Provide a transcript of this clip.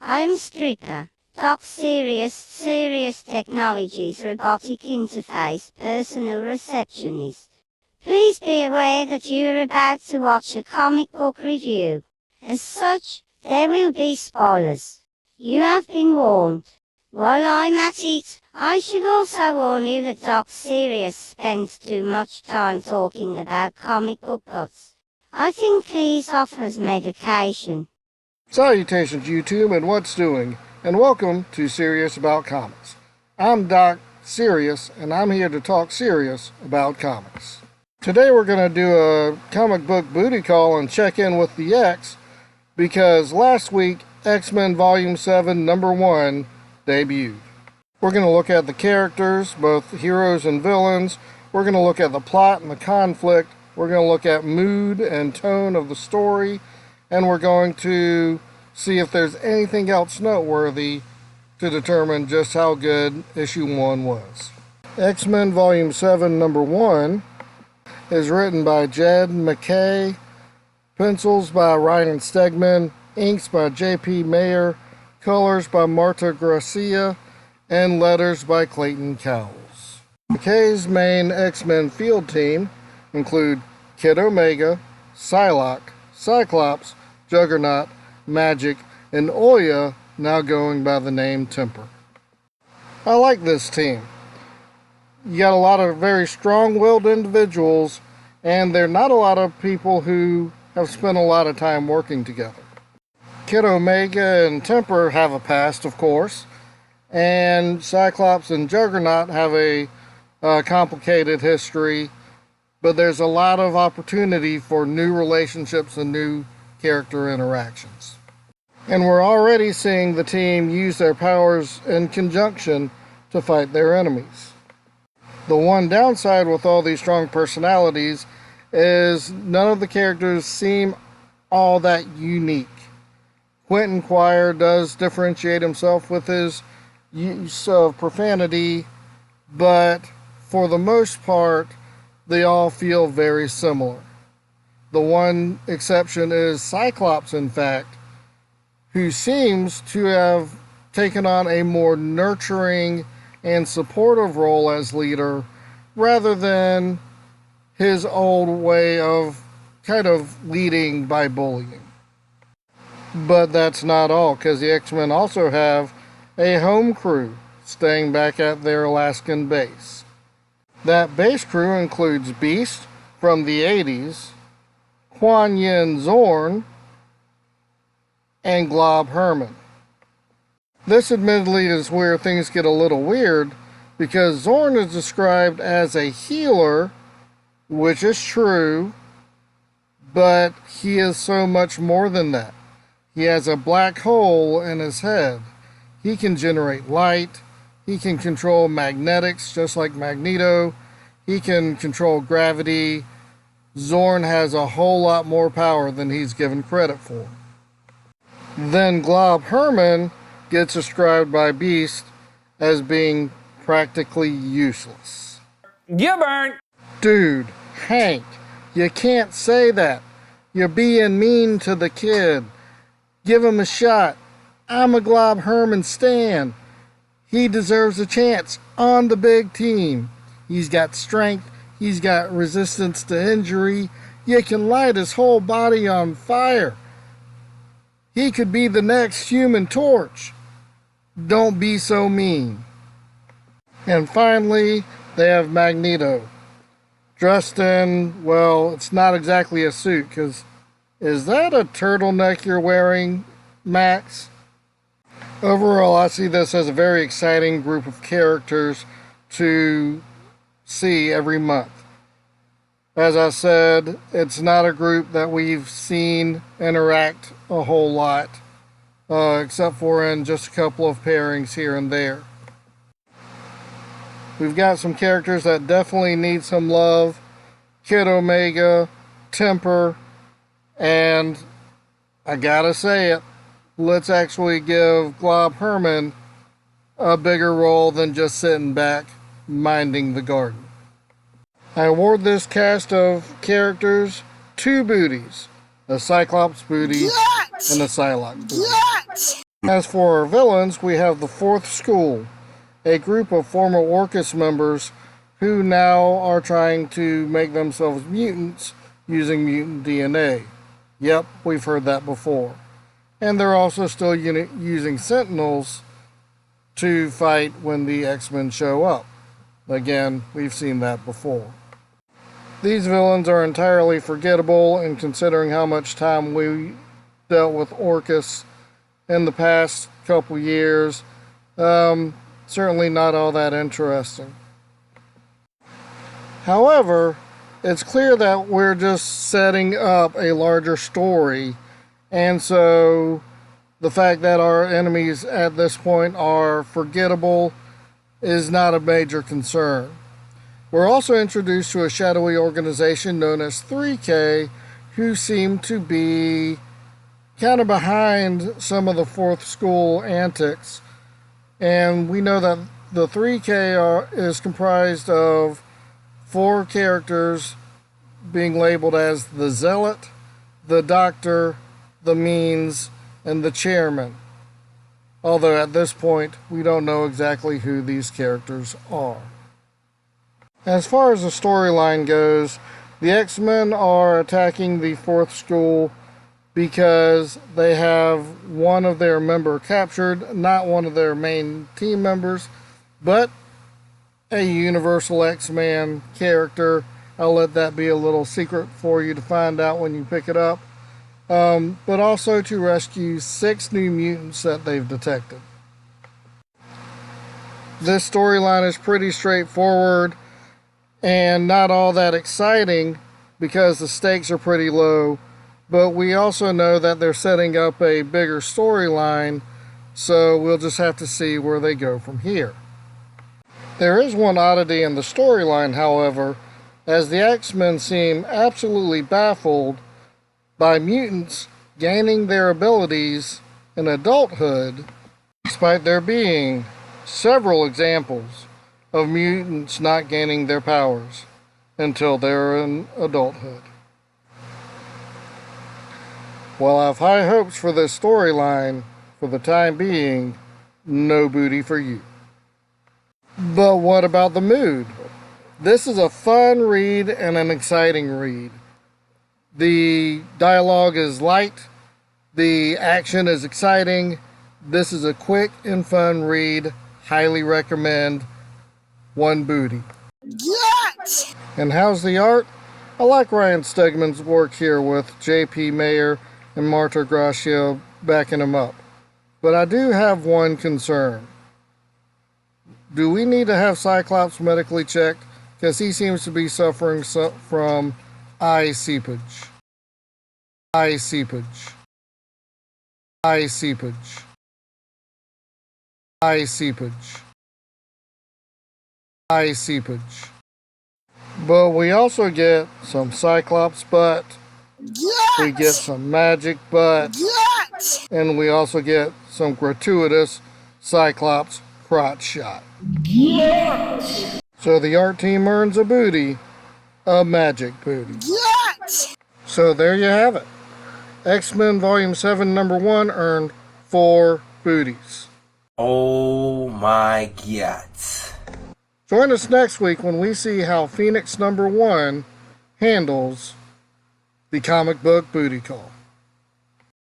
I'm Stricker. Doc Sirius Technologies Robotic Interface Personal Receptionist. Please be aware that you're about to watch a comic book review. As such, there will be spoilers. You have been warned. While I'm at it, I should also warn you that Doc Sirius spends too much time talking about comic book books. I think he's off his medication. Salutations YouTube and what's doing, and welcome to Serious About Comics. I'm Doc Sirius, and I'm here to talk serious about comics. Today we're going to do a comic book booty call and check in with the X, because last week X-Men Volume 7 Number 1 debuted. We're going to look at the characters, both heroes and villains. We're going to look at the plot and the conflict. We're going to look at mood and tone of the story. And we're going to see if there's anything else noteworthy to determine just how good issue 1 was. X-Men Volume 7 Number 1 is written by Jed MacKay, pencils by Ryan Stegman, inks by J.P. Mayer, colors by Marta Gracia, and letters by Clayton Cowles. MacKay's main X-Men field team include Kid Omega, Psylocke, Cyclops, Juggernaut, Magik, and Oya, now going by the name Temper. I like this team. You got a lot of very strong-willed individuals, and there are not a lot of people who have spent a lot of time working together. Kid Omega and Temper have a past, of course, and Cyclops and Juggernaut have a complicated history, but there's a lot of opportunity for new relationships and new character interactions. And we're already seeing the team use their powers in conjunction to fight their enemies. The one downside with all these strong personalities is none of the characters seem all that unique. Quentin Quire does differentiate himself with his use of profanity, but for the most part, they all feel very similar. The one exception is Cyclops, in fact, who seems to have taken on a more nurturing and supportive role as leader rather than his old way of kind of leading by bullying. But that's not all, because the X-Men also have a home crew staying back at their Alaskan base. That base crew includes Beast from the 80s, Kuan Yin Zorn, and Glob Herman. This admittedly is where things get a little weird, because Zorn is described as a healer, which is true, but he is so much more than that. He has a black hole in his head. He can generate light. He can control magnetics, just like Magneto. He can control gravity. Zorn has a whole lot more power than he's given credit for. Then Glob Herman gets described by Beast as being practically useless. You burn! Dude, Hank, you can't say that. You're being mean to the kid. Give him a shot. I'm a Glob Herman stan. He deserves a chance on the big team. He's got strength. He's got resistance to injury. You can light his whole body on fire. He could be the next Human Torch. Don't be so mean. And finally, they have Magneto. Dressed in, well, it's not exactly a suit, because is that a turtleneck you're wearing, Max? Overall, I see this as a very exciting group of characters to see every month. As I said, it's not a group that we've seen interact a whole lot, except for in just a couple of pairings here and there. We've got some characters that definitely need some love. Kid Omega, Temper, and I gotta say it, let's actually give Glob Herman a bigger role than just sitting back minding the garden. I award this cast of characters 2 booties, a Cyclops booty and a Psylocke booty. As for our villains, we have the Fourth School, a group of former Orchis members who now are trying to make themselves mutants using mutant DNA. Yep, we've heard that before. And they're also still using Sentinels to fight when the X-Men show up. Again, we've seen that before. These villains are entirely forgettable, and considering how much time we dealt with Orchis in the past couple years, certainly not all that interesting. However, it's clear that we're just setting up a larger story, and so the fact that our enemies at this point are forgettable is not a major concern. We're also introduced to a shadowy organization known as 3K, who seem to be kind of behind some of the Fourth School antics. And we know that the 3K is comprised of 4 characters being labeled as the Zealot, the Doctor, the Means, and the Chairman. Although at this point, we don't know exactly who these characters are. As far as the storyline goes, the X-Men are attacking the Fourth School because they have one of their members captured, not one of their main team members, but a Universal X-Man character. I'll let that be a little secret for you to find out when you pick it up. But also to rescue 6 new mutants that they've detected. This storyline is pretty straightforward and not all that exciting because the stakes are pretty low, but we also know that they're setting up a bigger storyline, so we'll just have to see where they go from here. There is one oddity in the storyline, however, as the X-Men seem absolutely baffled by mutants gaining their abilities in adulthood, despite there being several examples of mutants not gaining their powers until they're in adulthood. While I have high hopes for this storyline, for the time being, no booty for you. But what about the mood? This is a fun read and an exciting read. The dialogue is light, the action is exciting. This is a quick and fun read. Highly recommend. One booty. Yes! And how's the art? I like Ryan Stegman's work here with J.P. Mayer and Marta Gracia backing him up. But I do have one concern. Do we need to have Cyclops medically checked? Because he seems to be suffering from eye seepage. Eye seepage. Eye seepage. Eye seepage. Eye seepage. But we also get some Cyclops butt. Yes! We get some magic butt. Yes! And we also get some gratuitous Cyclops crotch shot. Yes! So the art team earns a booty, a magic booty. Yes! So there you have it. X-Men Volume 7, Number 1 earned 4 booties. Oh my God. Join us next week when we see how Phoenix Number 1 handles the comic book booty call.